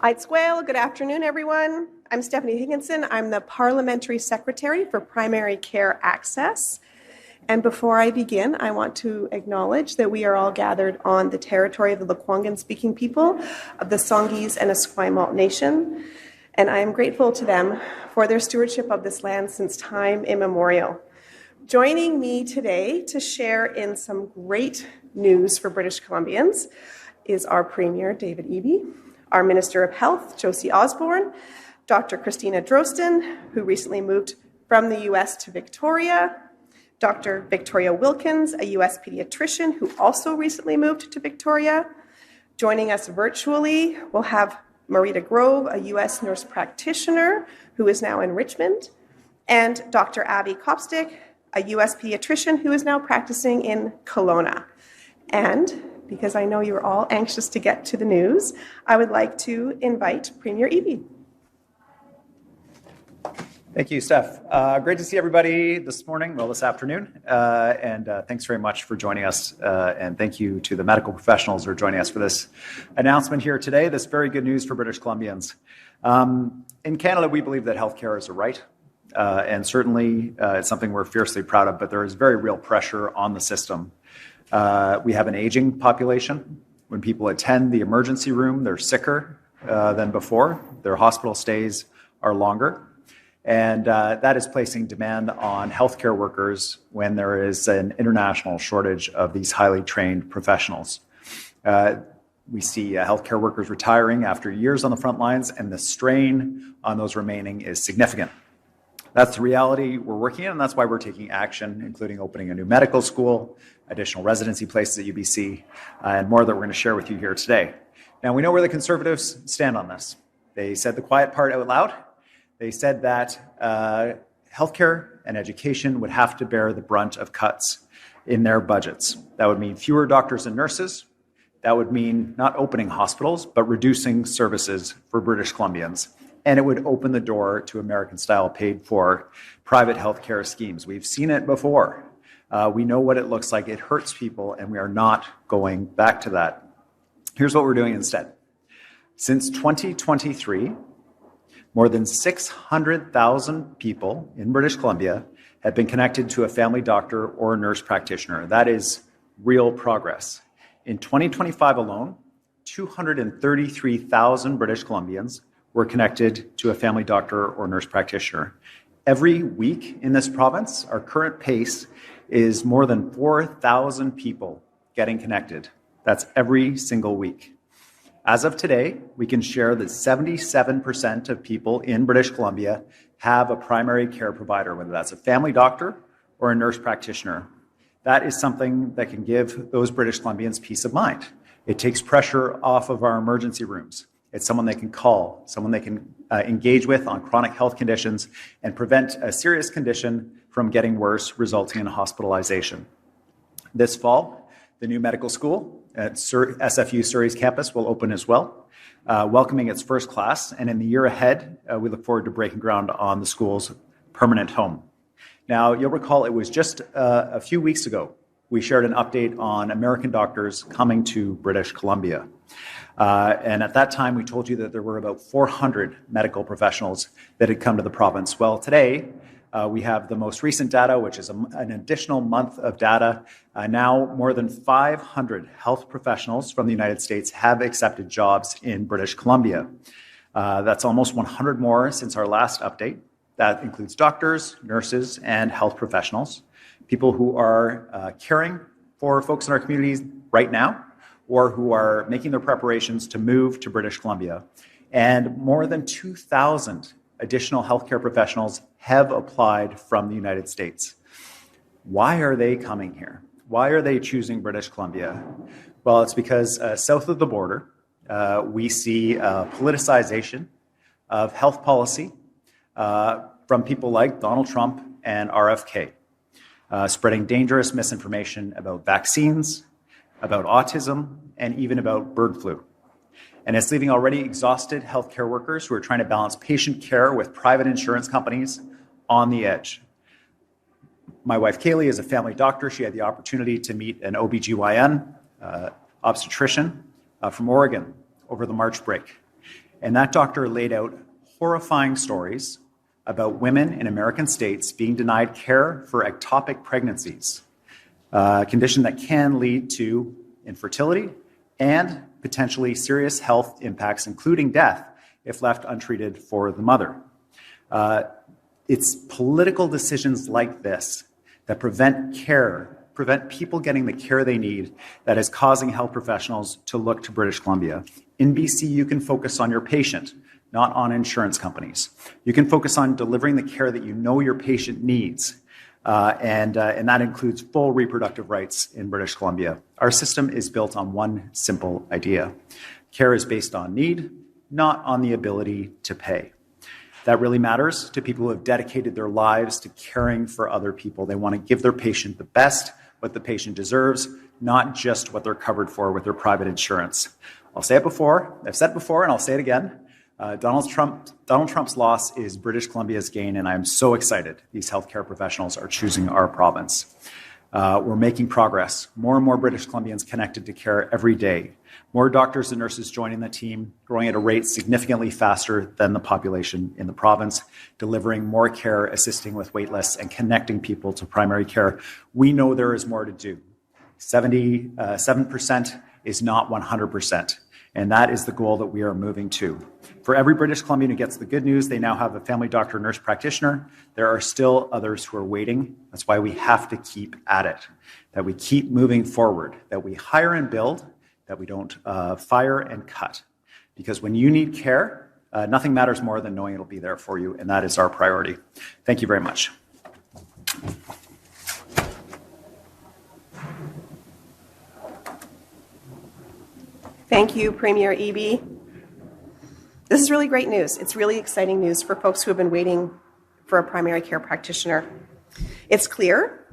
Aitzwell, good afternoon, everyone. I'm Stephanie Higginson. I'm the Parliamentary Secretary for Primary Care Access. And before I begin, I want to acknowledge that we are all gathered on the territory of the Lekwungen-speaking people of the Songhees and Esquimalt Nation. And I am grateful to them for their stewardship of this land since time immemorial. Joining me today to share in some great news for British Columbians is our Premier, David Eby, our Minister of Health, Josie Osborne, Dr. Christina Drostin, who recently moved from the U.S. to Victoria, Dr. Victoria Wilkins, a U.S. pediatrician who also recently moved to Victoria. Joining us virtually, we'll have Marita Grove, a U.S. nurse practitioner who is now in Richmond, and Dr. Avi Kopstick, a U.S. pediatrician who is now practicing in Kelowna. And because I know you're all anxious to get to the news, I would like to invite Premier Eby. Thank you, Steph. Great to see everybody this morning, this afternoon, and thanks very much for joining us, and thank you to the medical professionals who are joining us for this announcement here today, this very good news for British Columbians. In Canada, we believe that healthcare is a right, and certainly it's something we're fiercely proud of, but there is very real pressure on the system. We have an aging population. When people attend the emergency room, they're sicker than before. Their hospital stays are longer. And that is placing demand on healthcare workers when there is an international shortage of these highly trained professionals. We see healthcare workers retiring after years on the front lines, and the strain on those remaining is significant. That's the reality we're working in, and that's why we're taking action, including opening a new medical school, additional residency places at UBC, and more that we're going to share with you here today. Now, we know where the Conservatives stand on this. They said the quiet part out loud. They said that healthcare and education would have to bear the brunt of cuts in their budgets. That would mean fewer doctors and nurses. That would mean not opening hospitals, but reducing services for British Columbians. And it would open the door to American-style paid-for private healthcare schemes. We've seen it before. We know what it looks like. It hurts people, and we are not going back to that. Here's what we're doing instead. Since 2023, more than 600,000 people in British Columbia have been connected to a family doctor or a nurse practitioner. That is real progress. In 2025 alone, 233,000 British Columbians were connected to a family doctor or nurse practitioner. Every week in this province, our current pace is more than 4,000 people getting connected. That's every single week. As of today, we can share that 77% of people in British Columbia have a primary care provider, whether that's a family doctor or a nurse practitioner. That is something that can give those British Columbians peace of mind. It takes pressure off of our emergency rooms. It's someone they can call, someone they can engage with on chronic health conditions and prevent a serious condition from getting worse, resulting in hospitalization. This fall, the new medical school at SFU Surrey's campus will open as well, welcoming its first class. And in the year ahead, we look forward to breaking ground on the school's permanent home. Now, you'll recall it was just a few weeks ago, we shared an update on American doctors coming to British Columbia. And at that time, we told you that there were about 400 medical professionals that had come to the province. Well, today, we have the most recent data, which is an additional month of data. Now, more than 500 health professionals from the United States have accepted jobs in British Columbia. That's almost 100 more since our last update. That includes doctors, nurses, and health professionals, people who are caring for folks in our communities right now, or who are making their preparations to move to British Columbia. And more than 2,000 additional healthcare professionals have applied from the United States. Why are they coming here? Why are they choosing British Columbia? Well, it's because south of the border, we see politicization of health policy from people like Donald Trump and RFK, spreading dangerous misinformation about vaccines, about autism, and even about bird flu. And it's leaving already exhausted healthcare workers who are trying to balance patient care with private insurance companies on the edge. My wife, Kaylee, is a family doctor. She had the opportunity to meet an OBGYN obstetrician from Oregon over the March break. And that doctor laid out horrifying stories about women in American states being denied care for ectopic pregnancies, a condition that can lead to infertility and potentially serious health impacts, including death, if left untreated for the mother. It's political decisions like this that prevent people getting the care they need, that is causing health professionals to look to British Columbia. In BC, you can focus on your patient, not on insurance companies. You can focus on delivering the care that you know your patient needs, and that includes full reproductive rights in British Columbia. Our system is built on one simple idea. Care is based on need, not on the ability to pay. That really matters to people who have dedicated their lives to caring for other people. They want to give their patient the best, what the patient deserves, not just what they're covered for with their private insurance. I've said it before, and I'll say it again. Donald Trump's loss is British Columbia's gain, and I'm so excited these healthcare professionals are choosing our province. We're making progress. More and more British Columbians connected to care every day. More doctors and nurses joining the team, growing at a rate significantly faster than the population in the province, delivering more care, assisting with wait lists, and connecting people to primary care. We know there is more to do. 77% is not 100%. And that is the goal that we are moving to. For every British Columbian who gets the good news, they now have a family doctor, nurse practitioner. There are still others who are waiting. That's why we have to keep at it, that we keep moving forward, that we hire and build, that we don't fire and cut. Because when you need care, nothing matters more than knowing it'll be there for you, and that is our priority. Thank you very much. Thank you, Premier Eby. This is really great news. It's really exciting news for folks who have been waiting for a primary care practitioner. It's clear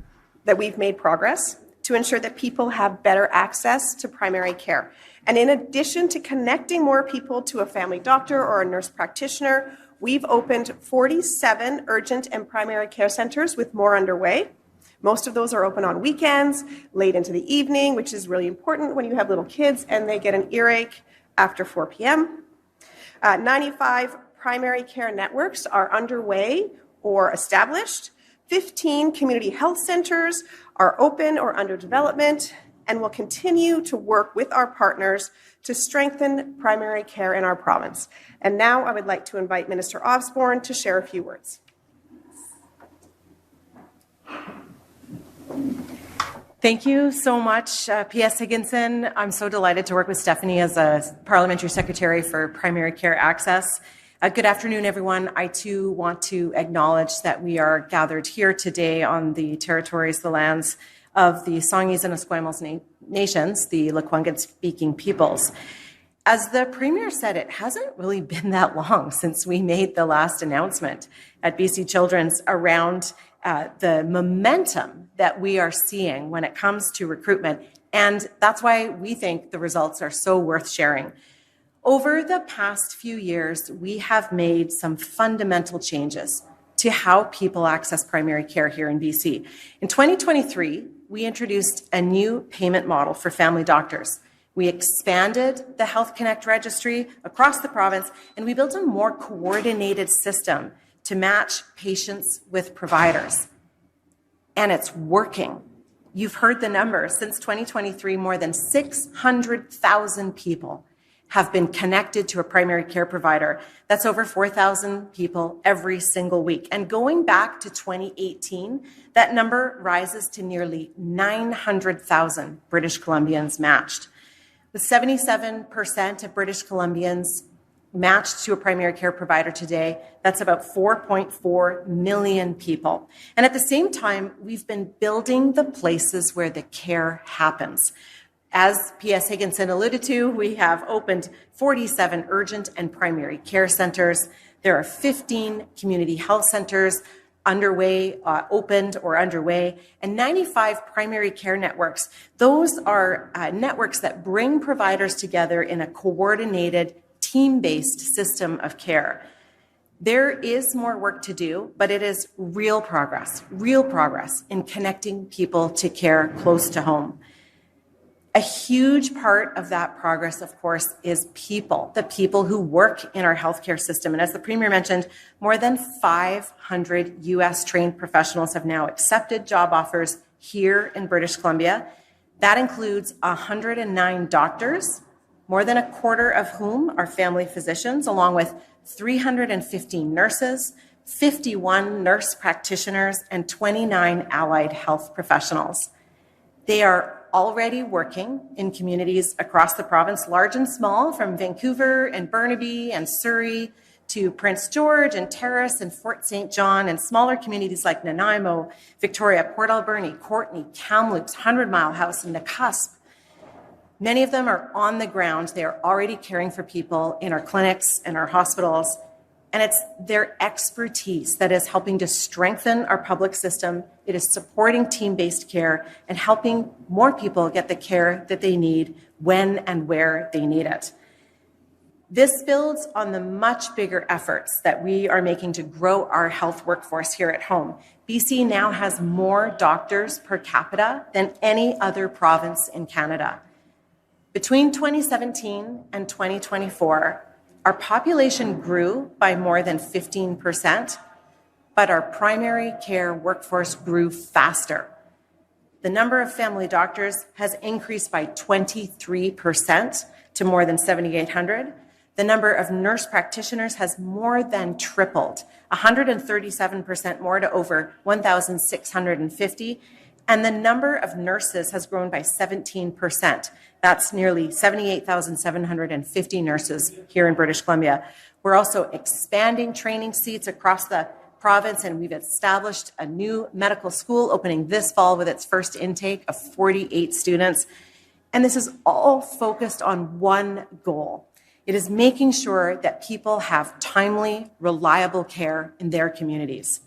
that we've made progress to ensure that people have better access to primary care. And in addition to connecting more people to a family doctor or a nurse practitioner, we've opened 47 urgent and primary care centers with more underway. Most of those are open on weekends, late into the evening, which is really important when you have little kids and they get an earache after 4 p.m. 95 primary care networks are underway or established. 15 community health centers are open or under development, and will continue to work with our partners to strengthen primary care in our province. And now I would like to invite Minister Osborne to share a few words. Thank you so much, PS Higginson. I'm so delighted to work with Stephanie as a Parliamentary Secretary for Primary Care Access. Good afternoon, everyone. I too want to acknowledge that we are gathered here today on the territories, the lands of the Songhees and Esquimalt nations, the Lekwungen-speaking peoples. As the Premier said, it hasn't really been that long since we made the last announcement at BC Children's around the momentum that we are seeing when it comes to recruitment. And that's why we think the results are so worth sharing. Over the past few years, we have made some fundamental changes to how people access primary care here in BC. In 2023, we introduced a new payment model for family doctors. We expanded the Health Connect registry across the province, and we built a more coordinated system to match patients with providers. And it's working. You've heard the numbers. Since 2023, more than 600,000 people have been connected to a primary care provider. That's over 4,000 people every single week. And going back to 2018, that number rises to nearly 900,000 British Columbians matched. With 77% of British Columbians matched to a primary care provider today, that's about 4.4 million people. And at the same time, we've been building the places where the care happens. As PS Higginson alluded to, we have opened 47 urgent and primary care centers. There are 15 community health centers underway, opened or underway, and 95 primary care networks. Those are networks that bring providers together in a coordinated, team-based system of care. There is more work to do, but it is real progress in connecting people to care close to home. A huge part of that progress, of course, is people, the people who work in our healthcare system. And as the Premier mentioned, more than 500 US trained professionals have now accepted job offers here in British Columbia. That includes 109 doctors, more than a quarter of whom are family physicians, along with 315 nurses, 51 nurse practitioners, and 29 allied health professionals. They are already working in communities across the province, large and small, from Vancouver and Burnaby and Surrey to Prince George and Terrace and Fort St. John, and smaller communities like Nanaimo, Victoria, Port Alberni, Courtenay, Kamloops, 100 Mile House, and Nakusp. Many of them are on the ground. They are already caring for people in our clinics and our hospitals. And it's their expertise that is helping to strengthen our public system. It is supporting team-based care and helping more people get the care that they need when and where they need it. This builds on the much bigger efforts that we are making to grow our health workforce here at home. BC now has more doctors per capita than any other province in Canada. Between 2017 and 2024, our population grew by more than 15%, but our primary care workforce grew faster. The number of family doctors has increased by 23% to more than 7,800. The number of nurse practitioners has more than tripled, 137% more to over 1,650. And the number of nurses has grown by 17%. That's nearly 78,750 nurses here in British Columbia. We're also expanding training seats across the province, and we've established a new medical school opening this fall with its first intake of 48 students. And this is all focused on one goal. It is making sure that people have timely, reliable care in their communities.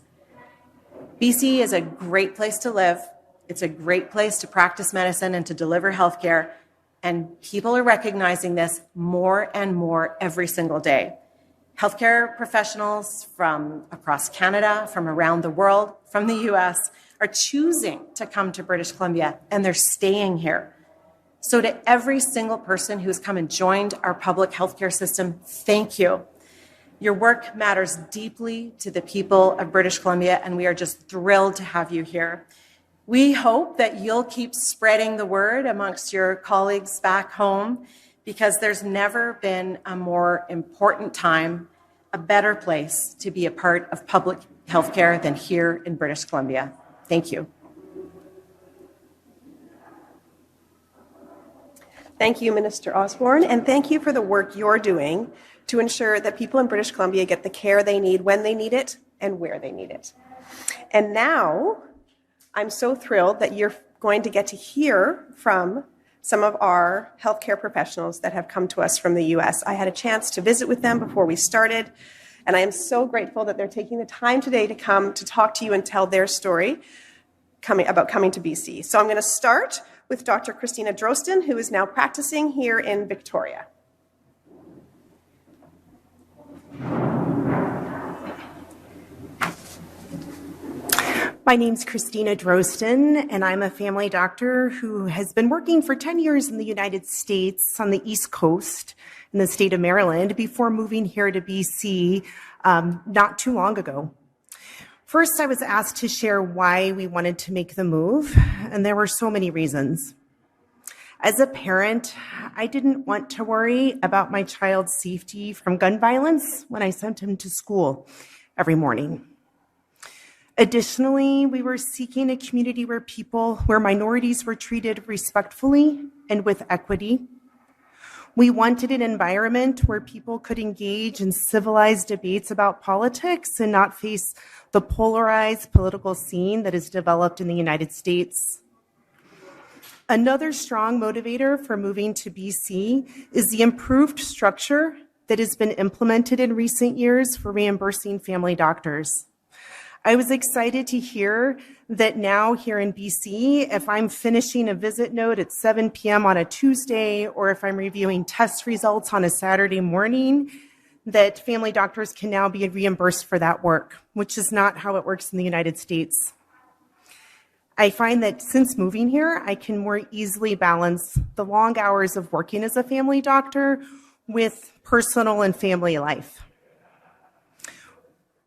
BC is a great place to live. It's a great place to practice medicine and to deliver healthcare, and people are recognizing this more and more every single day. Healthcare professionals from across Canada, from around the world, from the US, are choosing to come to British Columbia, and they're staying here. So to every single person who's come and joined our public healthcare system, thank you. Your work matters deeply to the people of British Columbia, and we are just thrilled to have you here. We hope that you'll keep spreading the word amongst your colleagues back home, because there's never been a more important time, a better place to be a part of public healthcare than here in British Columbia. Thank you. Thank you, Minister Osborne, and thank you for the work you're doing to ensure that people in British Columbia get the care they need when they need it and where they need it. And now, I'm so thrilled that you're going to get to hear from some of our healthcare professionals that have come to us from the US. I had a chance to visit with them before we started, and I am so grateful that they're taking the time today to come to talk to you and tell their story about coming to BC. So I'm going to start with Dr. Christina Drostin, who is now practicing here in Victoria. My name's Christina Drostin, and I'm a family doctor who has been working for 10 years in the United States on the East Coast in the state of Maryland before moving here to BC not too long ago. First, I was asked to share why we wanted to make the move, and there were so many reasons. As a parent, I didn't want to worry about my child's safety from gun violence when I sent him to school every morning. Additionally, we were seeking a community where minorities were treated respectfully and with equity. We wanted an environment where people could engage in civilized debates about politics and not face the polarized political scene that is developed in the United States. Another strong motivator for moving to BC is the improved structure that has been implemented in recent years for reimbursing family doctors. I was excited to hear that now here in BC, if I'm finishing a visit note at 7 p.m. on a Tuesday, or if I'm reviewing test results on a Saturday morning, that family doctors can now be reimbursed for that work, which is not how it works in the United States. I find that since moving here, I can more easily balance the long hours of working as a family doctor with personal and family life.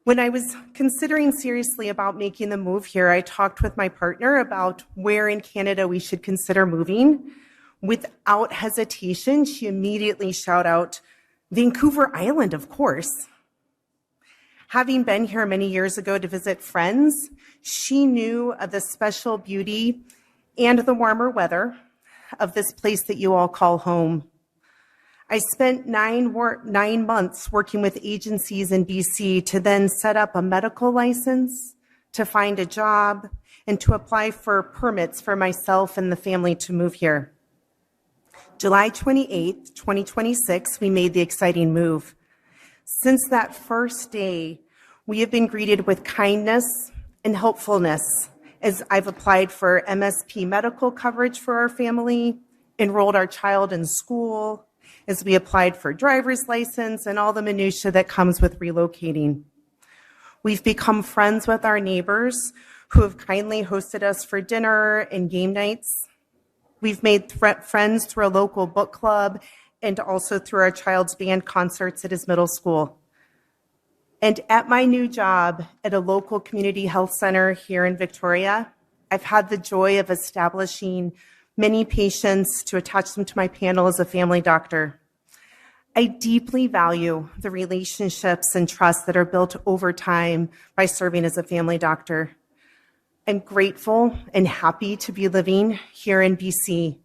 When I was considering seriously about making the move here, I talked with my partner about where in Canada we should consider moving. Without hesitation, she immediately shouted out, Vancouver Island, of course. Having been here many years ago to visit friends, she knew of the special beauty and the warmer weather of this place that you all call home. I spent 9 months working with agencies in BC to then set up a medical license, to find a job, and to apply for permits for myself and the family to move here. July 28th, 2026, we made the exciting move. Since that first day, we have been greeted with kindness and helpfulness as I've applied for MSP medical coverage for our family, enrolled our child in school, as we applied for driver's license and all the minutia that comes with relocating. We've become friends with our neighbors who have kindly hosted us for dinner and game nights. We've made friends through a local book club and also through our child's band concerts at his middle school. And at my new job at a local community health center here in Victoria, I've had the joy of establishing many patients to attach them to my panel as a family doctor. I deeply value the relationships and trust that are built over time by serving as a family doctor. I'm grateful and happy to be living here in BC.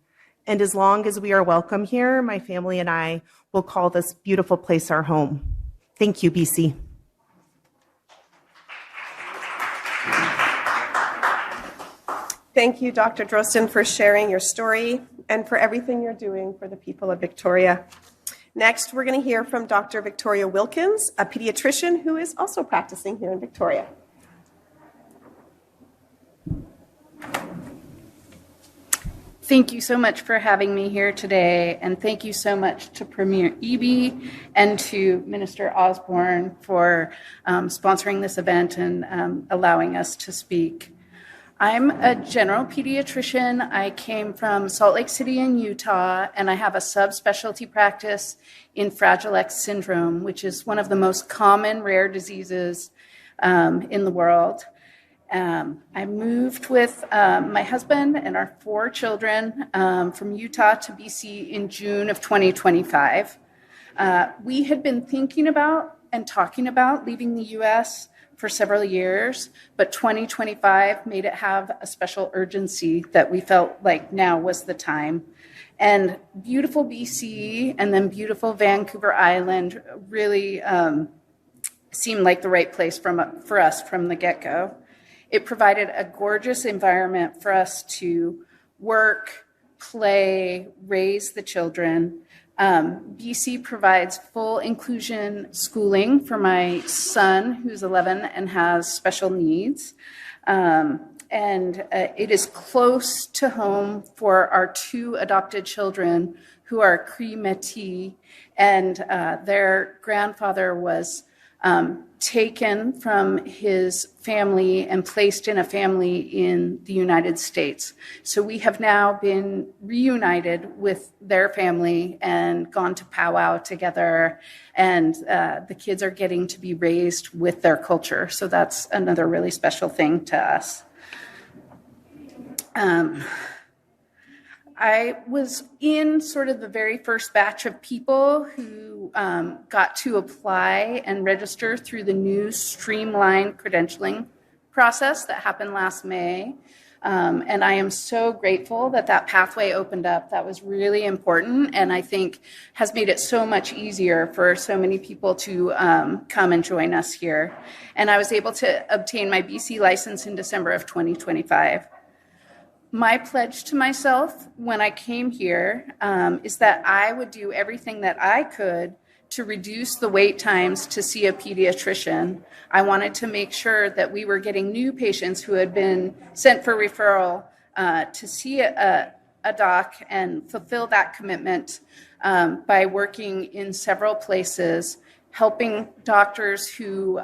And as long as we are welcome here, my family and I will call this beautiful place our home. Thank you, BC. Thank you, Dr. Drostin, for sharing your story and for everything you're doing for the people of Victoria. Next, we're going to hear from Dr. Victoria Wilkins, a pediatrician who is also practicing here in Victoria. Thank you so much for having me here today, and thank you so much to Premier Eby and to Minister Osborne for sponsoring this event and allowing us to speak. I'm a general pediatrician. I came from Salt Lake City in Utah, and I have a subspecialty practice in Fragile X syndrome, which is one of the most common rare diseases in the world. I moved with my husband and our 4 children from Utah to BC in June of 2025. We had been thinking about and talking about leaving the U.S. for several years, but 2025 made it have a special urgency that we felt like now was the time. And beautiful BC and then beautiful Vancouver Island really seemed like the right place for us from the get-go. It provided a gorgeous environment for us to work, play, raise the children. BC provides full inclusion schooling for my son, who's 11 and has special needs. It is close to home for our 2 adopted children who are Cree Métis, and their grandfather was taken from his family and placed in a family in the United States. So we have now been reunited with their family and gone to powwow together, and the kids are getting to be raised with their culture. So that's another really special thing to us. I was in sort of the very first batch of people who got to apply and register through the new streamlined credentialing process that happened last May. And I am so grateful that that pathway opened up. That was really important, and I think has made it so much easier for so many people to come and join us here. And I was able to obtain my BC license in December of 2025. My pledge to myself when I came here is that I would do everything that I could to reduce the wait times to see a pediatrician. I wanted to make sure that we were getting new patients who had been sent for referral to see a doc and fulfill that commitment by working in several places, helping doctors who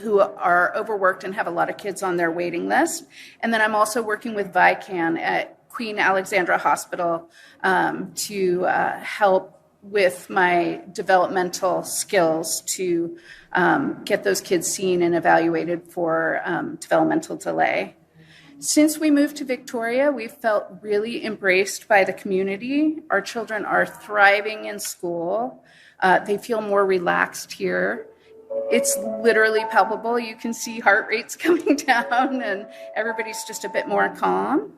who are overworked and have a lot of kids on their waiting list. And then I'm also working with VICAN at Queen Alexandra Hospital to help with my developmental skills to get those kids seen and evaluated for developmental delay. Since we moved to Victoria, we've felt really embraced by the community. Our children are thriving in school. They feel more relaxed here. It's literally palpable. You can see heart rates coming down and everybody's just a bit more calm.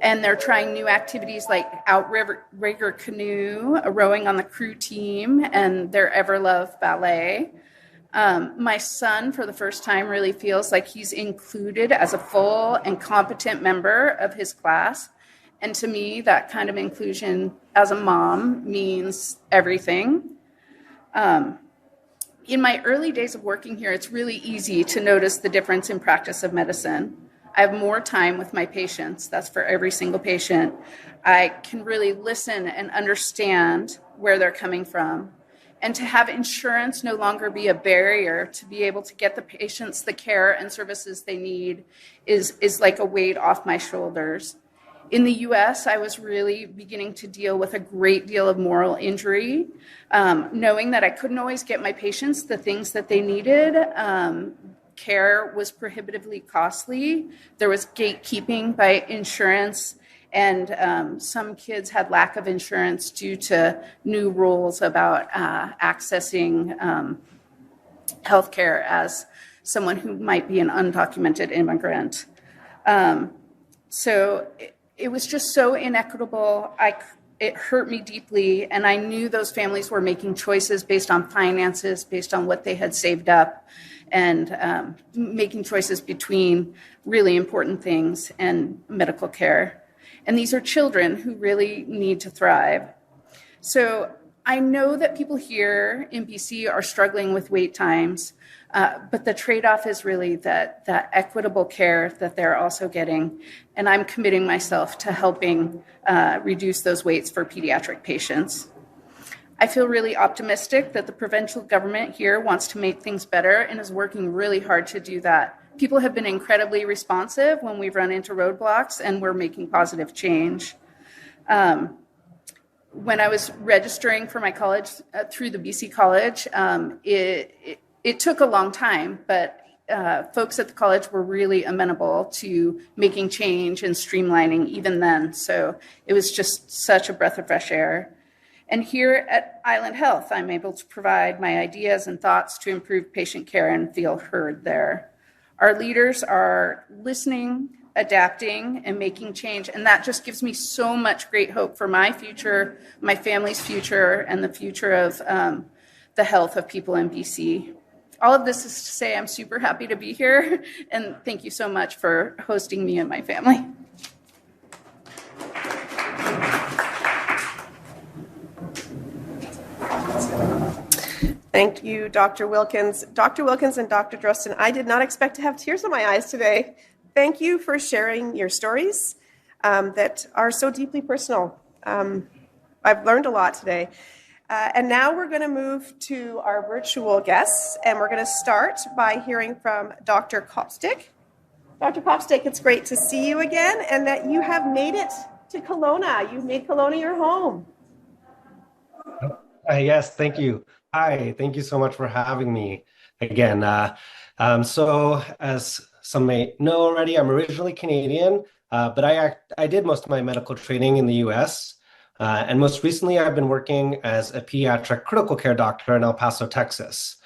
And they're trying new activities like outrigger canoe, rowing on the crew team, and their Everlove ballet. My son, for the first time, really feels like he's included as a full and competent member of his class. And to me, that kind of inclusion as a mom means everything. In my early days of working here, it's really easy to notice the difference in practice of medicine. I have more time with my patients. That's for every single patient. I can really listen and understand where they're coming from. And to have insurance no longer be a barrier to be able to get the patients the care and services they need is like a weight off my shoulders. In the US, I was really beginning to deal with a great deal of moral injury, knowing that I couldn't always get my patients the things that they needed. Care was prohibitively costly. There was gatekeeping by insurance, and some kids had lack of insurance due to new rules about accessing healthcare as someone who might be an undocumented immigrant. So it was just so inequitable. It hurt me deeply, and I knew those families were making choices based on finances, based on what they had saved up, and making choices between really important things and medical care. And these are children who really need to thrive. So I know that people here in BC are struggling with wait times, but the trade-off is really that equitable care that they're also getting. And I'm committing myself to helping reduce those waits for pediatric patients. I feel really optimistic that the provincial government here wants to make things better and is working really hard to do that. People have been incredibly responsive when we've run into roadblocks, and we're making positive change. When I was registering for my college through the BC College, it took a long time, but folks at the college were really amenable to making change and streamlining even then. So it was just such a breath of fresh air. And here at Island Health, I'm able to provide my ideas and thoughts to improve patient care and feel heard there. Our leaders are listening, adapting, and making change. And that just gives me so much great hope for my future, my family's future, and the future of the health of people in BC. All of this is to say I'm super happy to be here, and thank you so much for hosting me and my family. Thank you, Dr. Wilkins. Dr. Wilkins and Dr. Drostin, I did not expect to have tears in my eyes today. Thank you for sharing your stories that are so deeply personal. I've learned a lot today. And now we're going to move to our virtual guests, and we're going to start by hearing from Dr. Kopstick. Dr. Kopstick, it's great to see you again, and that you have made it to Kelowna. You've made Kelowna your home. Yes, thank you. Hi, thank you so much for having me again. So as some may know already, I'm originally Canadian, but I did most of my medical training in the US. And most recently, I've been working as a pediatric critical care doctor in El Paso, Texas.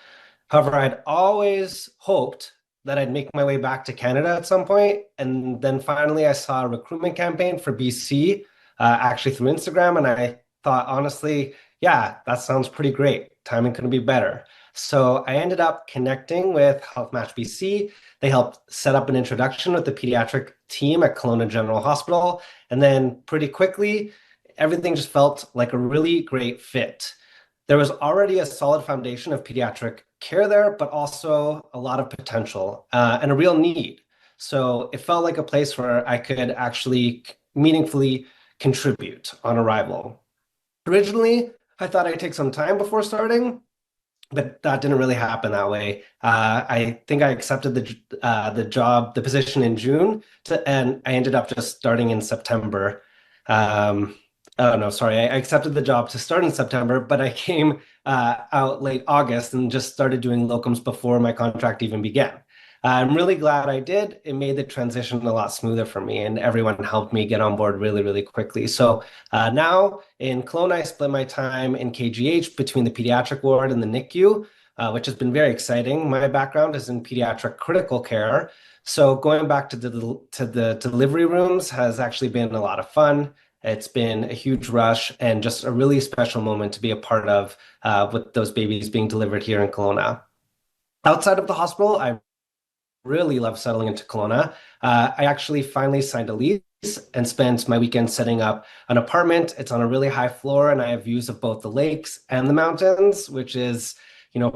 However, I'd always hoped that I'd make my way back to Canada at some point. And then finally, I saw a recruitment campaign for BC, actually through Instagram. And I thought, honestly, yeah, that sounds pretty great. Timing couldn't be better. So I ended up connecting with Health Match BC. They helped set up an introduction with the pediatric team at Kelowna General Hospital. And then pretty quickly, everything just felt like a really great fit. There was already a solid foundation of pediatric care there, but also a lot of potential and a real need. So it felt like a place where I could actually meaningfully contribute on arrival. Originally, I thought I'd take some time before starting, but that didn't really happen that way. I think I accepted the position in June, and I ended up just starting in September. Oh no, sorry, I accepted the job to start in September, but I came out late August and just started doing locums before my contract even began. I'm really glad I did. It made the transition a lot smoother for me, and everyone helped me get on board really, really quickly. So now in Kelowna, I split my time in KGH between the pediatric ward and the NICU, which has been very exciting. My background is in pediatric critical care. So going back to the delivery rooms has actually been a lot of fun. It's been a huge rush and just a really special moment to be a part of with those babies being delivered here in Kelowna. Outside of the hospital, I really love settling into Kelowna. I actually finally signed a lease and spent my weekend setting up an apartment. It's on a really high floor, and I have views of both the lakes and the mountains, which is,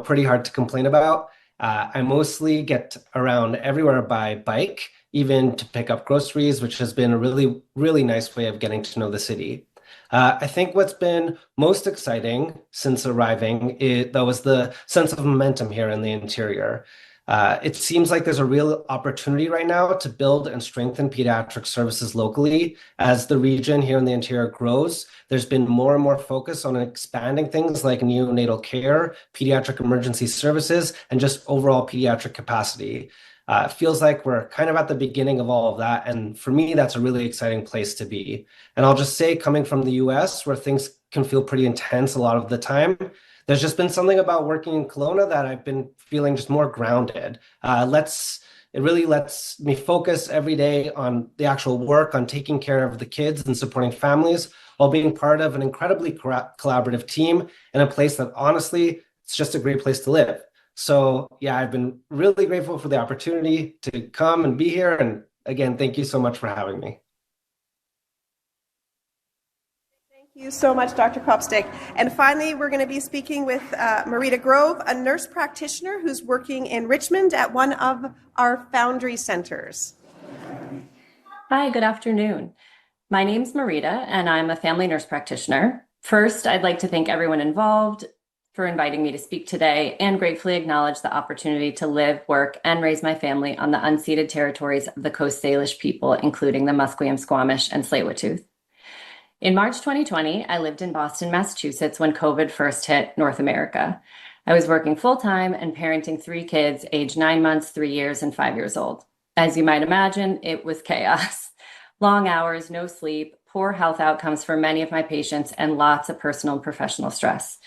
pretty hard to complain about. I mostly get around everywhere by bike, even to pick up groceries, which has been a really, really nice way of getting to know the city. I think what's been most exciting since arriving, that was the sense of momentum here in the interior. It seems like there's a real opportunity right now to build and strengthen pediatric services locally. As the region here in the interior grows, there's been more and more focus on expanding things like neonatal care, pediatric emergency services, and just overall pediatric capacity. It feels like we're kind of at the beginning of all of that. And for me, that's a really exciting place to be. And I'll just say, coming from the US, where things can feel pretty intense a lot of the time, there's just been something about working in Kelowna that I've been feeling just more grounded. It really lets me focus every day on the actual work, on taking care of the kids and supporting families, while being part of an incredibly collaborative team in a place that honestly, it's just a great place to live. So yeah, I've been really grateful for the opportunity to come and be here. And again, thank you so much for having me. Thank you so much, Dr. Kopstick. And finally, we're going to be speaking with Marita Grove, a nurse practitioner who's working in Richmond at one of our Foundry centers. Hi, good afternoon. My name's Marita, and I'm a family nurse practitioner. First, I'd like to thank everyone involved for inviting me to speak today and gratefully acknowledge the opportunity to live, work, and raise my family on the unceded territories of the Coast Salish people, including the Musqueam, Squamish, and Tsleil-Waututh. In March 2020, I lived in Boston, Massachusetts when COVID first hit North America. I was working full-time and parenting 3 kids aged 9 months, 3 years, and 5 years old. As you might imagine, it was chaos. Long hours, no sleep, poor health outcomes for many of my patients, and lots of personal and professional stress.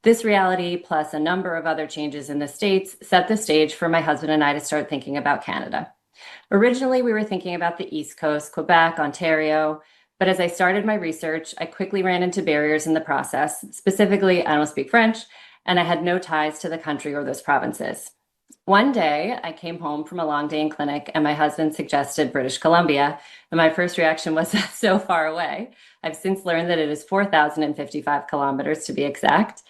This reality, plus a number of other changes in the States, set the stage for my husband and I to start thinking about Canada. Originally, we were thinking about the East Coast, Quebec, Ontario, but as I started my research, I quickly ran into barriers in the process. Specifically, I don't speak French, and I had no ties to the country or those provinces. One day, I came home from a long day in clinic, and my husband suggested British Columbia, and my first reaction was, that's so far away. I've since learned that it is 4,055 kilometers to be exact.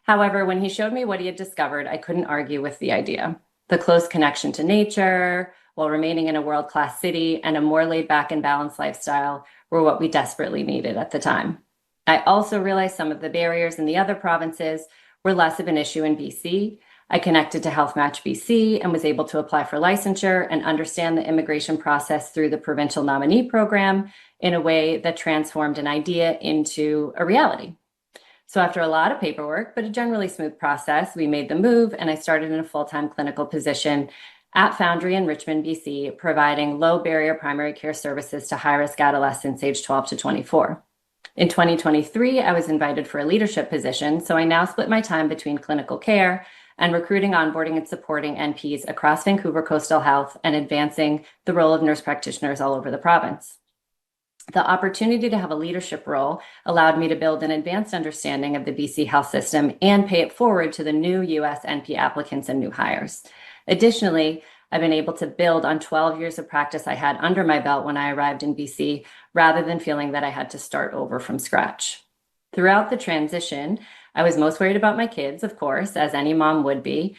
However, when he showed me what he had discovered, I couldn't argue with the idea. The close connection to nature, while remaining in a world-class city, and a more laid-back and balanced lifestyle were what we desperately needed at the time. I also realized some of the barriers in the other provinces were less of an issue in BC. I connected to Health Match BC and was able to apply for licensure and understand the immigration process through the provincial nominee program in a way that transformed an idea into a reality. So after a lot of paperwork, but a generally smooth process, we made the move, and I started in a full-time clinical position at Foundry in Richmond, BC, providing low-barrier primary care services to high-risk adolescents aged 12 to 24. In 2023, I was invited for a leadership position, so I now split my time between clinical care and recruiting, onboarding, and supporting NPs across Vancouver Coastal Health and advancing the role of nurse practitioners all over the province. The opportunity to have a leadership role allowed me to build an advanced understanding of the BC health system and pay it forward to the new US NP applicants and new hires. Additionally, I've been able to build on 12 years of practice I had under my belt when I arrived in BC, rather than feeling that I had to start over from scratch. Throughout the transition, I was most worried about my kids, of course, as any mom would be,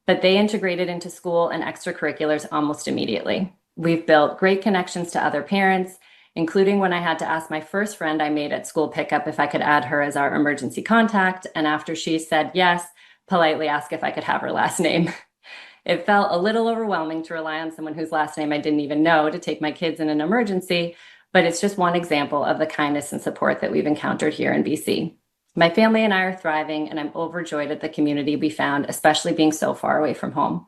but they integrated into school and extracurriculars almost immediately. We've built great connections to other parents, including when I had to ask my first friend I made at school pickup if I could add her as our emergency contact. And after she said yes, politely ask if I could have her last name. It felt a little overwhelming to rely on someone whose last name I didn't even know to take my kids in an emergency, but it's just one example of the kindness and support that we've encountered here in BC. My family and I are thriving, and I'm overjoyed at the community we found, especially being so far away from home.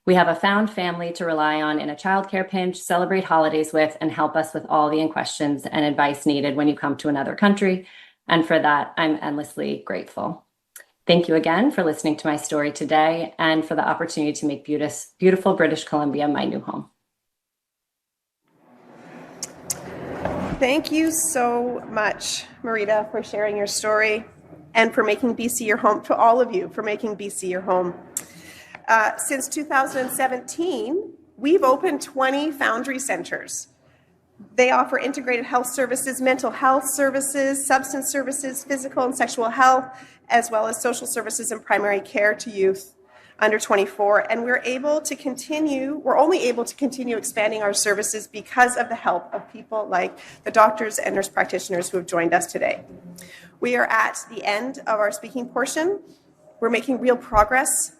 We have a found family to rely on in a childcare pinch, celebrate holidays with, and help us with all the questions and advice needed when you come to another country. And for that, I'm endlessly grateful. Thank you again for listening to my story today and for the opportunity to make beautiful British Columbia my new home. Thank you so much, Marita, for sharing your story and for making BC your home, to all of you for making BC your home. Since 2017, we've opened 20 Foundry Centres. They offer integrated health services, mental health services, substance services, physical and sexual health, as well as social services and primary care to youth under 24. And we're only able to continue expanding our services because of the help of people like the doctors and nurse practitioners who have joined us today. We are at the end of our speaking portion. We're making real progress,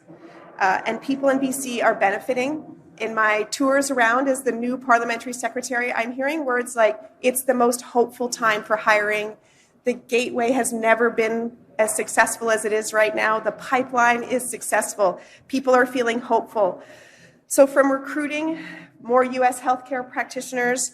and people in BC are benefiting. In my tours around as the new parliamentary secretary, I'm hearing words like, it's the most hopeful time for hiring. The gateway has never been as successful as it is right now. The pipeline is successful. People are feeling hopeful. So from recruiting more U.S. healthcare practitioners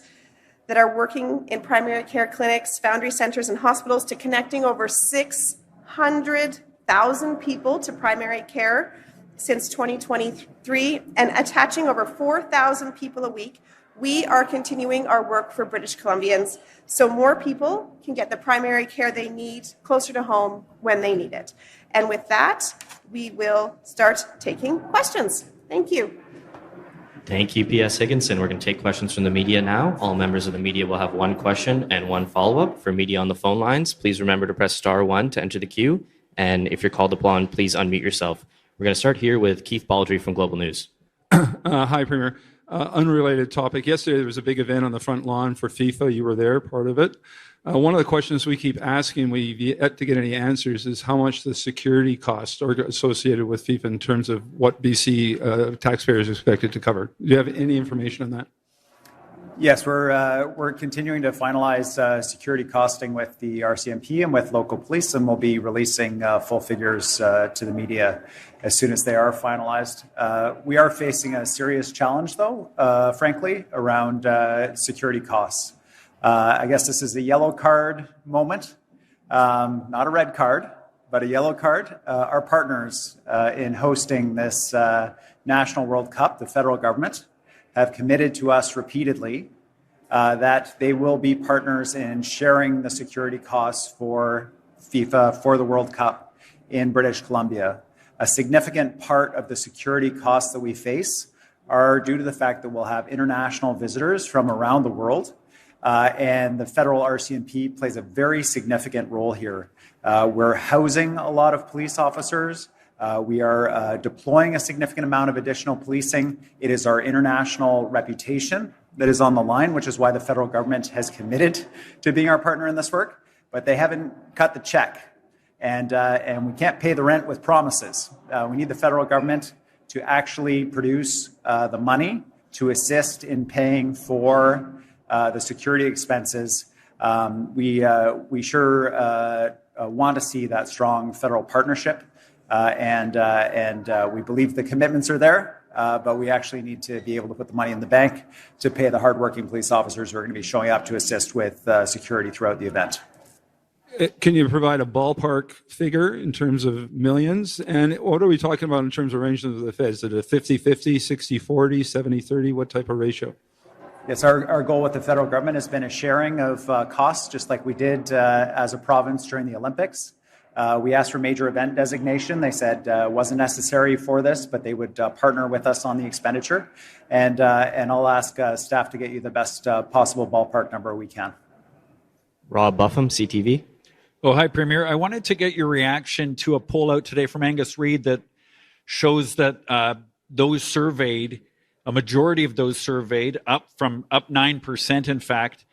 that are working in primary care clinics, Foundry Centres, and hospitals, to connecting over 600,000 people to primary care since 2023 and attaching over 4,000 people a week, we are continuing our work for British Columbians so more people can get the primary care they need closer to home when they need it. And with that, we will start taking questions. Thank you. Thank you, P.S. Higginson. We're going to take questions from the media now. All members of the media will have one question and one follow-up. For media on the phone lines, please remember to press *1 to enter the queue. And if you're called upon, please unmute yourself. We're going to start here with Keith Baldry from Global News. Hi, Premier. Unrelated topic. Yesterday, there was a big event on the front lawn for FIFA. You were there, part of it. One of the questions we keep asking, we've yet to get any answers, is how much the security costs are associated with FIFA in terms of what BC taxpayers are expected to cover. Do you have any information on that? Yes, we're continuing to finalize security costing with the RCMP and with local police, and we'll be releasing full figures to the media as soon as they are finalized. We are facing a serious challenge, though, frankly, around security costs. I guess this is a yellow card moment, not a red card, but a yellow card. Our partners in hosting this National World Cup, the federal government, have committed to us repeatedly that they will be partners in sharing the security costs for FIFA, for the World Cup in British Columbia. A significant part of the security costs that we face are due to the fact that we'll have international visitors from around the world, and the federal RCMP plays a very significant role here. We're housing a lot of police officers. We are deploying a significant amount of additional policing. It is our international reputation that is on the line, which is why the federal government has committed to being our partner in this work, but they haven't cut the check. And we can't pay the rent with promises. We need the federal government to actually produce the money to assist in paying for the security expenses. We sure want to see that strong federal partnership. And we believe the commitments are there, but we actually need to be able to put the money in the bank to pay the hardworking police officers who are going to be showing up to assist with security throughout the event. Can you provide a ballpark figure in terms of millions? And what are we talking about in terms of arrangements with the feds? Is it a 50-50, 60-40, 70-30? What type of ratio? Yes, our goal with the federal government has been a sharing of costs, just like we did as a province during the Olympics. We asked for major event designation. They said it wasn't necessary for this, but they would partner with us on the expenditure. And I'll ask staff to get you the best possible ballpark number we can. Rob Buffum, CTV. Oh, hi, Premier. I wanted to get your reaction to a poll out today from Angus Reid that shows that those surveyed, a majority of those surveyed, up 9%, in fact,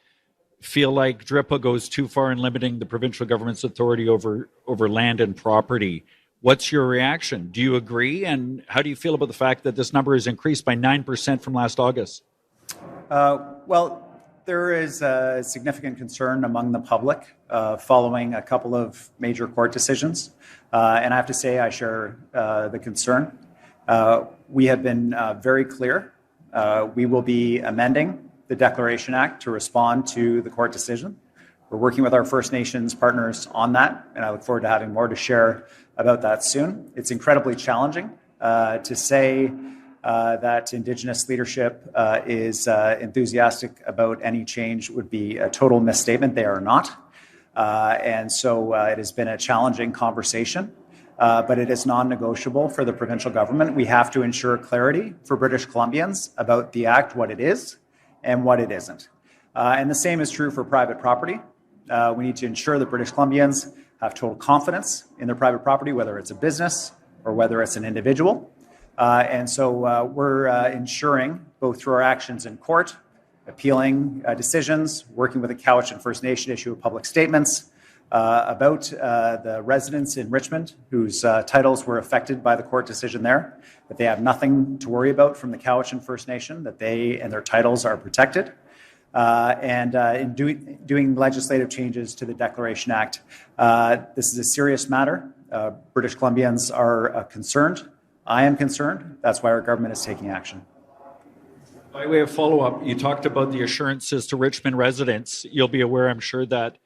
feel like DRIPA goes too far in limiting the provincial government's authority over land and property. What's your reaction? Do you agree? And how do you feel about the fact that this number has increased by 9% from last August? Well, there is a significant concern among the public following a couple of major court decisions. And I have to say I share the concern. We have been very clear. We will be amending the Declaration Act to respond to the court decision. We're working with our First Nations partners on that, and I look forward to having more to share about that soon. It's incredibly challenging to say that Indigenous leadership is enthusiastic about any change would be a total misstatement. They are not. And so it has been a challenging conversation, but it is non-negotiable for the provincial government. We have to ensure clarity for British Columbians about the Act, what it is and what it isn't. And the same is true for private property. We need to ensure that British Columbians have total confidence in their private property, whether it's a business or whether it's an individual. And so we're ensuring, both through our actions in court, appealing decisions, working with the Cowichan First Nation, issue of public statements about the residents in Richmond whose titles were affected by the court decision there, that they have nothing to worry about from the Cowichan First Nation, that they and their titles are protected. And in doing legislative changes to the Declaration Act, this is a serious matter. British Columbians are concerned. I am concerned. That's why our government is taking action. By way of follow-up, you talked about the assurances to Richmond residents. You'll be aware, I'm sure, that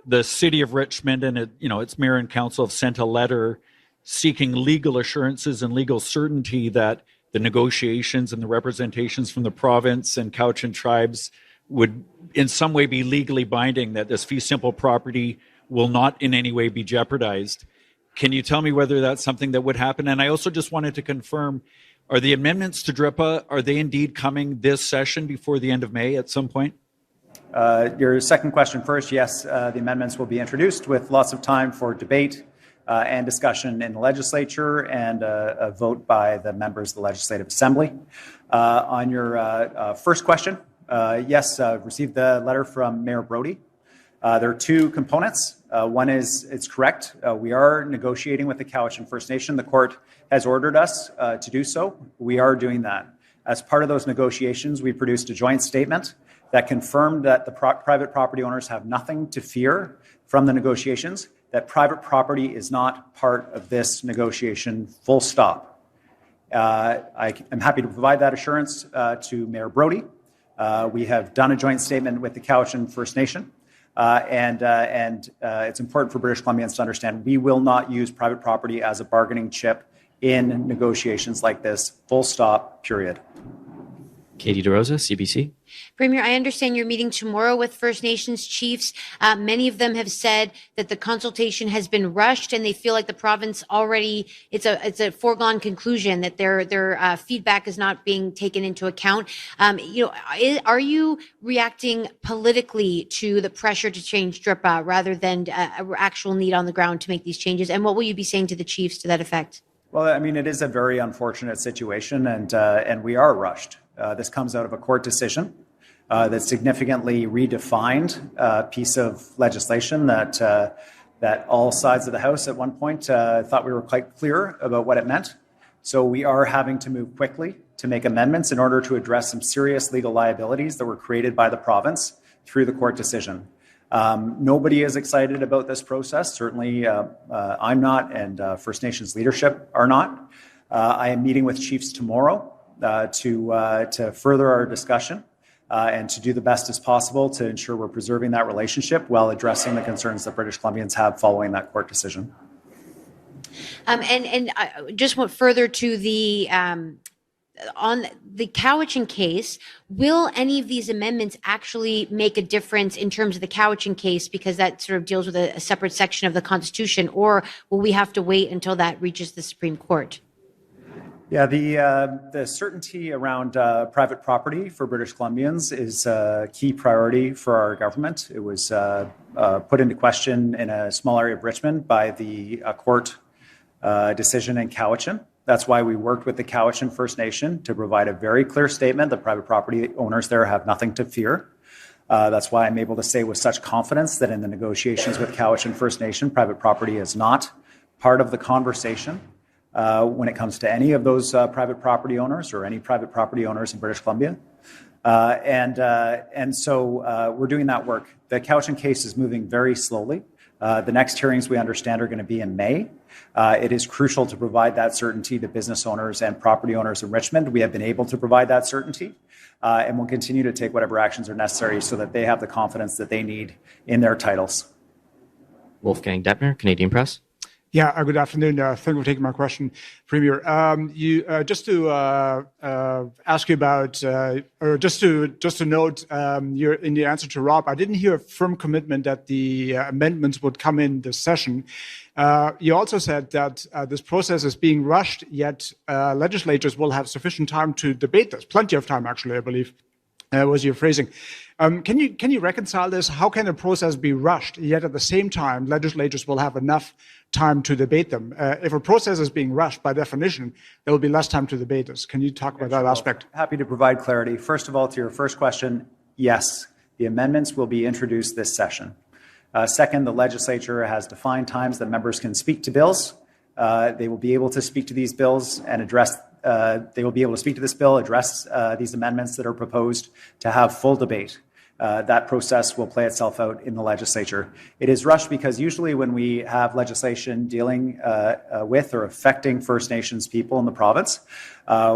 the City of Richmond and its mayor and council have sent a letter seeking legal assurances and legal certainty that the negotiations and the representations from the province and Cowichan tribes would in some way be legally binding, that this fee simple property will not in any way be jeopardized. Can you tell me whether that's something that would happen? And I also just wanted to confirm, are the amendments to DRIPA, are they indeed coming this session before the end of May at some point? Your second question first, yes, the amendments will be introduced with lots of time for debate and discussion in the legislature and a vote by the members of the Legislative Assembly. On your first question, yes, received the letter from Mayor Brody. There are two components. One is, it's correct, we are negotiating with the Cowichan First Nation. The court has ordered us to do so. We are doing that. As part of those negotiations, we produced a joint statement that confirmed that the private property owners have nothing to fear from the negotiations, that private property is not part of this negotiation, full stop. I am happy to provide that assurance to Mayor Brody. We have done a joint statement with the Cowichan First Nation. And it's important for British Columbians to understand we will not use private property as a bargaining chip in negotiations like this, full stop, period. Katie DeRosa, CBC. Premier, I understand you're meeting tomorrow with First Nations chiefs. Many of them have said that the consultation has been rushed and they feel like the province already, it's a foregone conclusion that their feedback is not being taken into account. Are you reacting politically to the pressure to change DRIPA rather than actual need on the ground to make these changes? And what will you be saying to the chiefs to that effect? Well, I mean, it is a very unfortunate situation and we are rushed. This comes out of a court decision that significantly redefined a piece of legislation that all sides of the House at one point thought we were quite clear about what it meant. So we are having to move quickly to make amendments in order to address some serious legal liabilities that were created by the province through the court decision. Nobody is excited about this process. Certainly I'm not, and First Nations leadership are not. I am meeting with chiefs tomorrow to further our discussion and to do the best as possible to ensure we're preserving that relationship while addressing the concerns that British Columbians have following that court decision. And I just went further to the on the Cowichan case. Will any of these amendments actually make a difference in terms of the Cowichan case, because that sort of deals with a separate section of the Constitution, or will we have to wait until that reaches the Supreme Court? Yeah, the certainty around private property for British Columbians is a key priority for our government. It was put into question in a small area of Richmond by the court decision in Cowichan. That's why we worked with the Cowichan First Nation to provide a very clear statement that private property owners there have nothing to fear. That's why I'm able to say with such confidence that in the negotiations with Cowichan First Nation, private property is not part of the conversation when it comes to any of those private property owners or any private property owners in British Columbia. And so we're doing that work. The Cowichan case is moving very slowly. The next hearings, we understand, are going to be in May. It is crucial to provide that certainty to business owners and property owners in Richmond. We have been able to provide that certainty, and we'll continue to take whatever actions are necessary so that they have the confidence that they need in their titles. Wolfgang Deppner, Canadian Press. Yeah, good afternoon. Thank you for taking my question, Premier. Just to ask you about, or just to note, you're in the answer to Rob, I didn't hear a firm commitment that the amendments would come in this session. You also said that this process is being rushed, yet legislators will have sufficient time to debate this. Plenty of time, actually, I believe, was your phrasing. Can you reconcile this? How can a process be rushed, yet at the same time, legislators will have enough time to debate them? If a process is being rushed, by definition, there will be less time to debate this. Can you talk about that aspect? Happy to provide clarity. First of all, to your first question, yes, the amendments will be introduced this session. Second, the legislature has defined times that members can speak to bills. They will be able to speak to these bills and address they will be able to speak to this bill, address these amendments that are proposed to have full debate. That process will play itself out in the legislature. It is rushed because usually when we have legislation dealing with or affecting First Nations people in the province,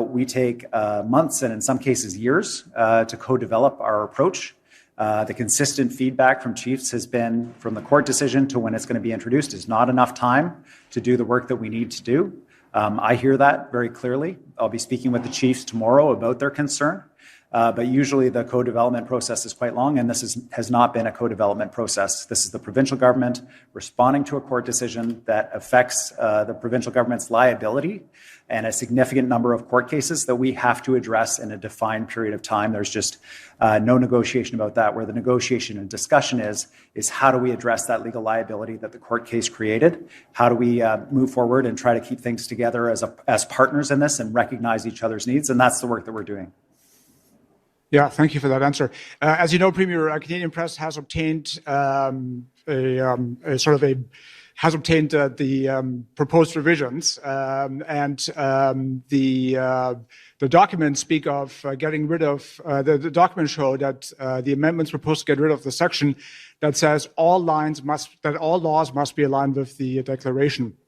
we take months and in some cases years to co-develop our approach. The consistent feedback from chiefs has been from the court decision to when it's going to be introduced is not enough time to do the work that we need to do. I hear that very clearly. I'll be speaking with the chiefs tomorrow about their concern. But usually the co-development process is quite long, and this has not been a co-development process. This is the provincial government responding to a court decision that affects the provincial government's liability and a significant number of court cases that we have to address in a defined period of time. There's just no negotiation about that. Where the negotiation and discussion is how do we address that legal liability that the court case created? How do we move forward and try to keep things together as partners in this and recognize each other's needs? And that's the work that we're doing. Yeah, thank you for that answer. As you know, Premier, Canadian Press has obtained the proposed revisions, and the documents speak of getting rid of. The documents show that the amendments propose to get rid of the section that says all laws must be aligned with the declaration,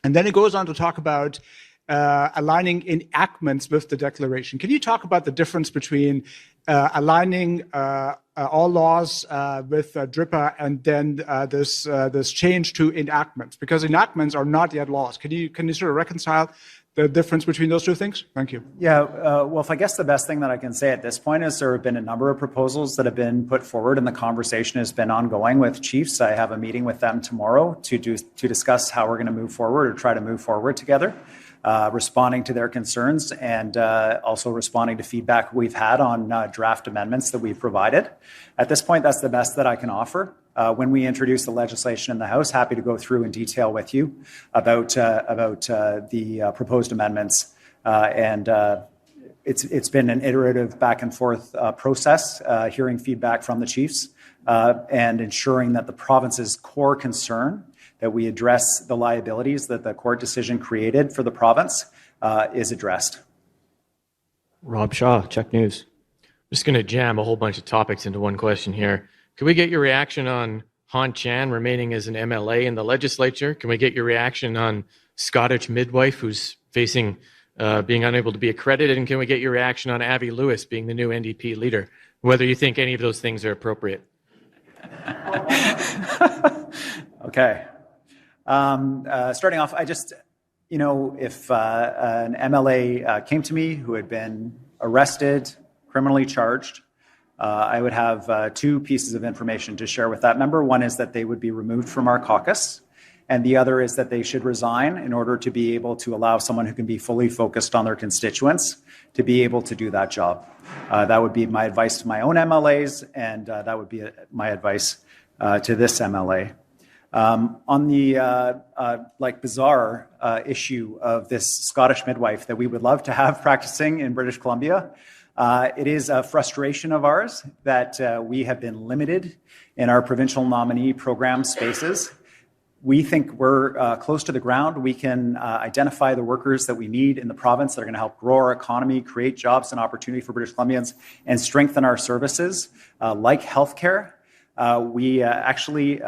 and then it goes on to talk about aligning enactments with the declaration. Can you talk about the difference between aligning all laws with DRIPA and then this change to enactments? Because enactments are not yet laws. Can you sort of reconcile the difference between those two things? Thank you. Yeah, Wolf, I guess the best thing that I can say at this point is there have been a number of proposals that have been put forward and the conversation has been ongoing with chiefs. I have a meeting with them tomorrow to discuss how we're going to move forward or try to move forward together. Responding to their concerns and also responding to feedback we've had on draft amendments that we've provided. At this point, that's the best that I can offer. When we introduce the legislation in the House, happy to go through in detail with you about the proposed amendments. It's been an iterative back and forth process, hearing feedback from the chiefs and ensuring that the province's core concern that we address the liabilities that the court decision created for the province is addressed. Rob Shaw, Check News. I'm just going to jam a whole bunch of topics into one question here. Can we get your reaction on Han Chan remaining as an MLA in the legislature? Can we get your reaction on Scottish midwife who's facing being unable to be accredited? And can we get your reaction on Avi Lewis being the new NDP leader? Whether you think any of those things are appropriate. Okay. Starting off, I just, if an MLA came to me who had been arrested, criminally charged, I would have two pieces of information to share with that member. One is that they would be removed from our caucus, and the other is that they should resign in order to be able to allow someone who can be fully focused on their constituents to be able to do that job. That would be my advice to my own MLAs, and that would be my advice to this MLA. On the bizarre issue of this Scottish midwife that we would love to have practicing in British Columbia, it is a frustration of ours that we have been limited in our provincial nominee program spaces. we think we're close to the ground. We can identify the workers that we need in the province that are going to help grow our economy, create jobs and opportunity for British Columbians, and strengthen our services like healthcare. We actually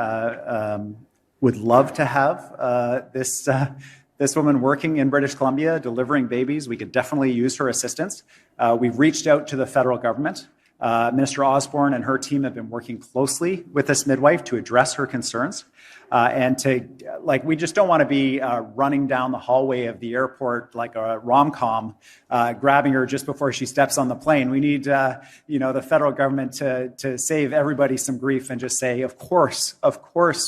would love to have this woman working in British Columbia, delivering babies. We could definitely use her assistance. We've reached out to the federal government. Minister Osborne and her team have been working closely with this midwife to address her concerns. We just don't want to be running down the hallway of the airport like a rom-com, grabbing her just before she steps on the plane. We need, the federal government to save everybody some grief and just say, of course,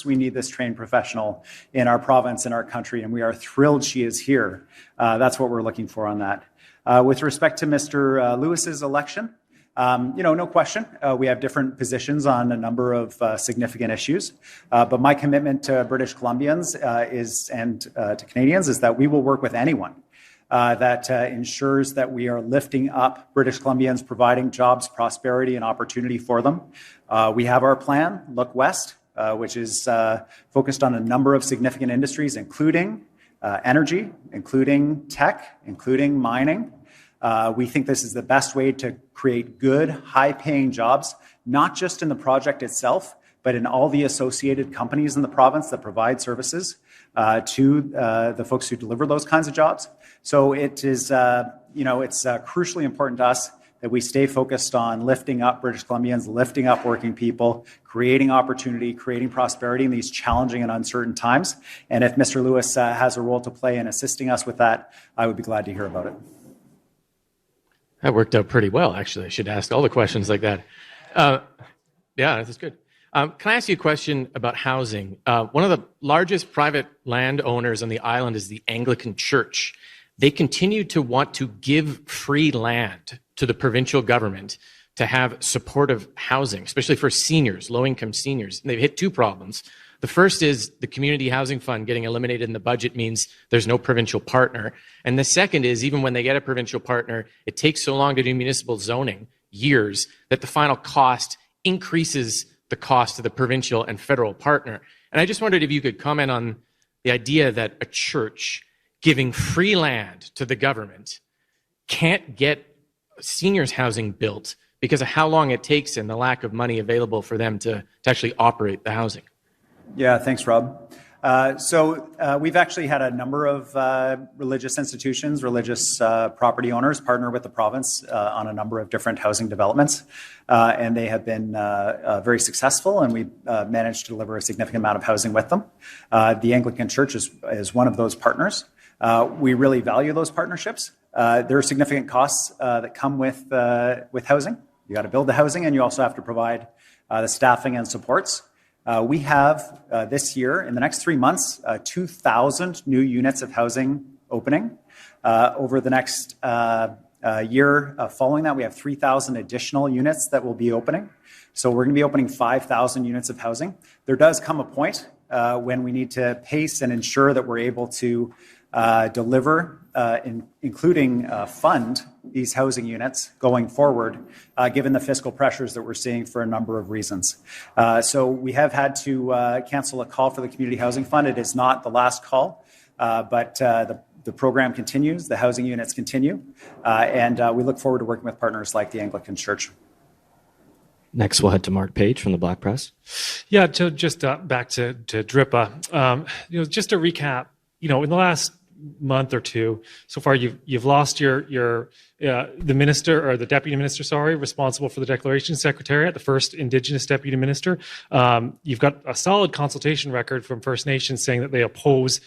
we need this trained professional in our province, in our country, and we are thrilled she is here. That's what we're looking for on that. With respect to Mr. Lewis's election, no question. We have different positions on a number of significant issues. But my commitment to British Columbians and to Canadians is that we will work with anyone that ensures that we are lifting up British Columbians, providing jobs, prosperity, and opportunity for them. We have our plan, Look West, which is focused on a number of significant industries, including energy, including tech, including mining. We think this is the best way to create good, high-paying jobs, not just in the project itself, but in all the associated companies in the province that provide services to the folks who deliver those kinds of jobs. So it is, it's crucially important to us that we stay focused on lifting up British Columbians, lifting up working people, creating opportunity, creating prosperity in these challenging and uncertain times. And if Mr. Lewis has a role to play in assisting us with that, I would be glad to hear about it. That worked out pretty well, actually. I should ask all the questions like that. Yeah, that's good. Can I ask you a question about housing? One of the largest private landowners on the island is the Anglican Church. They continue to want to give free land to the provincial government to have supportive housing, especially for seniors, low-income seniors. And they've hit two problems. The first is the community housing fund getting eliminated in the budget means there's no provincial partner. And the second is even when they get a provincial partner, it takes so long to do municipal zoning, years, that the final cost increases the cost of the provincial and federal partner. And I just wondered if you could comment on the idea that a church giving free land to the government can't get seniors housing built because of how long it takes and the lack of money available for them to actually operate the housing. Yeah, thanks, Rob. We've actually had a number of religious institutions, religious property owners partner with the province on a number of different housing developments. And they have been very successful, and we managed to deliver a significant amount of housing with them. The Anglican Church is one of those partners. We really value those partnerships. There are significant costs that come with housing. You got to build the housing, and you also have to provide the staffing and supports. We have this year, in the next 3 months, 2,000 new units of housing opening. Over the next year following that, we have 3,000 additional units that will be opening. So we're going to be opening 5,000 units of housing. There does come a point when we need to pace and ensure that we're able to deliver, including fund these housing units going forward, given the fiscal pressures that we're seeing for a number of reasons. So we have had to cancel a call for the Community Housing Fund. It is not the last call, but the program continues, the housing units continue, and we look forward to working with partners like the Anglican Church. Next, we'll head to Mark Page from the Black Press. Yeah, just back to DRIPA. Just to recap, in the last month or two, so far you've lost the minister, or the deputy minister, responsible for the Declaration Secretariat, the first Indigenous deputy minister. You've got a solid consultation record from First Nations saying that they oppose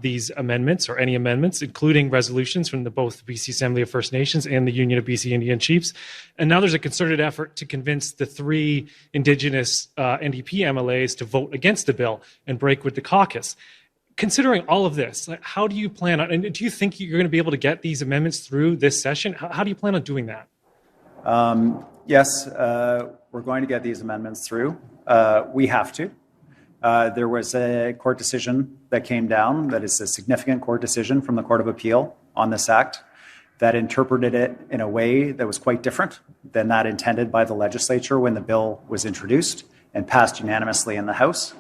these amendments or any amendments, including resolutions from both the BC Assembly of First Nations and the Union of BC Indian Chiefs. And now there's a concerted effort to convince the three Indigenous NDP MLAs to vote against the bill and break with the caucus. Considering all of this, how do you plan on, and do you think you're going to be able to get these amendments through this session? How do you plan on doing that? Yes, we're going to get these amendments through. We have to. There was a court decision that came down that is a significant court decision from the Court of Appeal on this act that interpreted it in a way that was quite different than that intended by the legislature when the bill was introduced and passed unanimously in the House.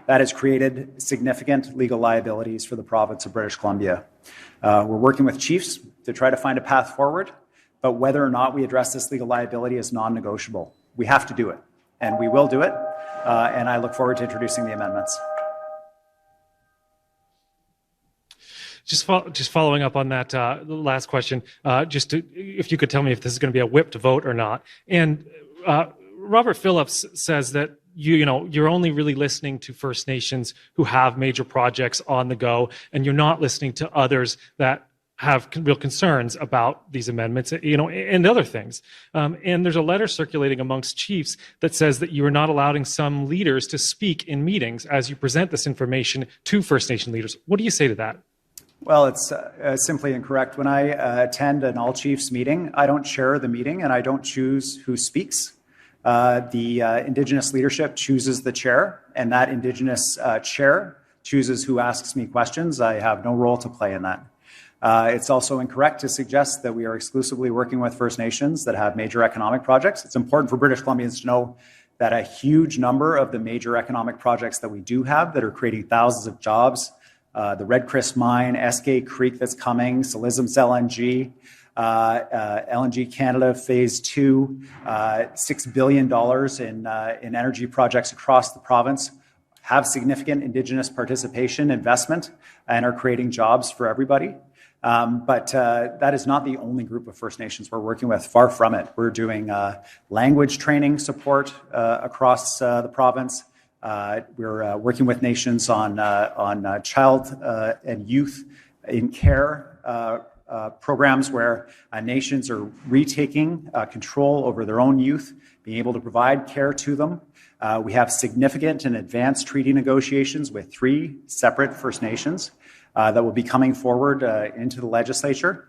that has created significant legal liabilities for the province of British Columbia. We're working with chiefs to try to find a path forward, but whether or not we address this legal liability is non-negotiable. We have to do it, and we will do it, and I look forward to introducing the amendments. Just following up on that last question, if you could tell me if this is going to be a whipped vote or not. And Robert Phillips says that you're only really listening to First Nations who have major projects on the go, and you're not listening to others that have real concerns about these amendments, and other things. And there's a letter circulating amongst chiefs that says that you are not allowing some leaders to speak in meetings as you present this information to First Nation leaders. What do you say to that? Well, it's simply incorrect. When I attend an all-chiefs meeting, I don't chair the meeting and I don't choose who speaks. The Indigenous leadership chooses the chair, and that Indigenous chair chooses who asks me questions. I have no role to play in that. It's also incorrect to suggest that we are exclusively working with First Nations that have major economic projects. It's important for British Columbians to know that a huge number of the major economic projects that we do have that are creating thousands of jobs, the Red Chris Mine, Eskay Creek that's coming, Salism's LNG, LNG Canada Phase 2, $6 billion in energy projects across the province, have significant Indigenous participation, investment, and are creating jobs for everybody. But that is not the only group of First Nations we're working with. Far from it. We're doing language training support across the province. We're working with nations on child and youth in care programs where nations are retaking control over their own youth, being able to provide care to them. We have significant and advanced treaty negotiations with 3 separate First Nations that will be coming forward into the legislature.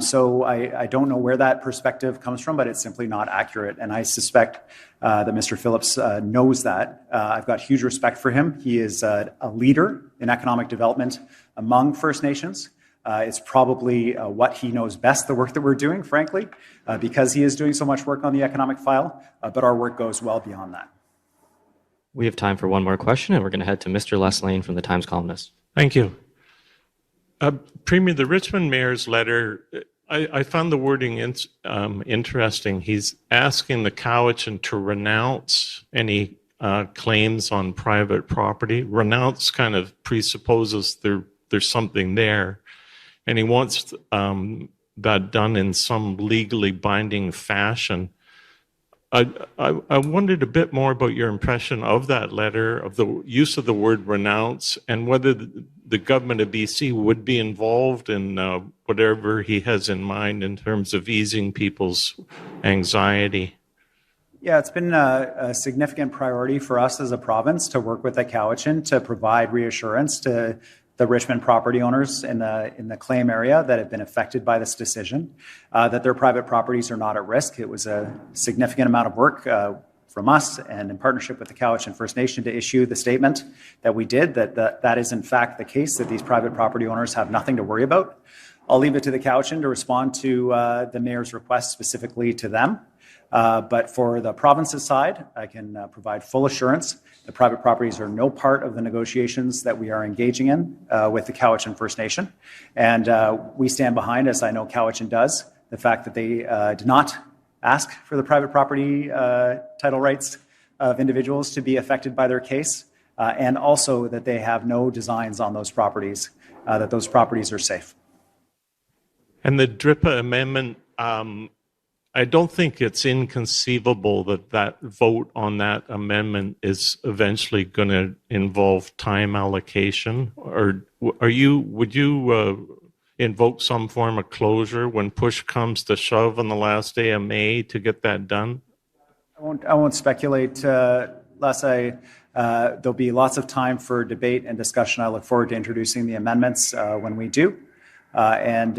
So I don't know where that perspective comes from, but it's simply not accurate. And I suspect that Mr. Phillips knows that. I've got huge respect for him. He is a leader in economic development among First Nations. It's probably what he knows best, the work that we're doing, frankly, because he is doing so much work on the economic file, but our work goes well beyond that. We have time for one more question, and we're going to head to Mr. Les Lane from the Times Columnist. Thank you. Premier, the Richmond mayor's letter, I found the wording interesting. He's asking the Cowichan to renounce any claims on private property. Renounce kind of presupposes there's something there, and he wants that done in some legally binding fashion. I wondered a bit more about your impression of that letter, of the use of the word renounce, and whether the government of BC would be involved in whatever he has in mind in terms of easing people's anxiety. Yeah, it's been a significant priority for us as a province to work with the Cowichan to provide reassurance to the Richmond property owners in the claim area that have been affected by this decision, that their private properties are not at risk. It was a significant amount of work from us and in partnership with the Cowichan First Nation to issue the statement that we did, that is in fact the case, that these private property owners have nothing to worry about. I'll leave it to the Cowichan to respond to the mayor's request specifically to them. But for the province's side, I can provide full assurance the private properties are no part of the negotiations that we are engaging in with the Cowichan First Nation. And we stand behind, as I know Cowichan does, the fact that they did not ask for the private property title rights of individuals to be affected by their case, and also that they have no designs on those properties, that those properties are safe. And the DRIPA amendment, I don't think it's inconceivable that vote on that amendment is eventually going to involve time allocation. Or would you invoke some form of closure when push comes to shove on the last day of May to get that done? I won't speculate, Les. There'll be lots of time for debate and discussion. I look forward to introducing the amendments when we do, and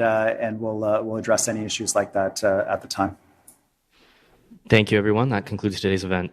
we'll address any issues like that at the time. Thank you, everyone. That concludes today's event.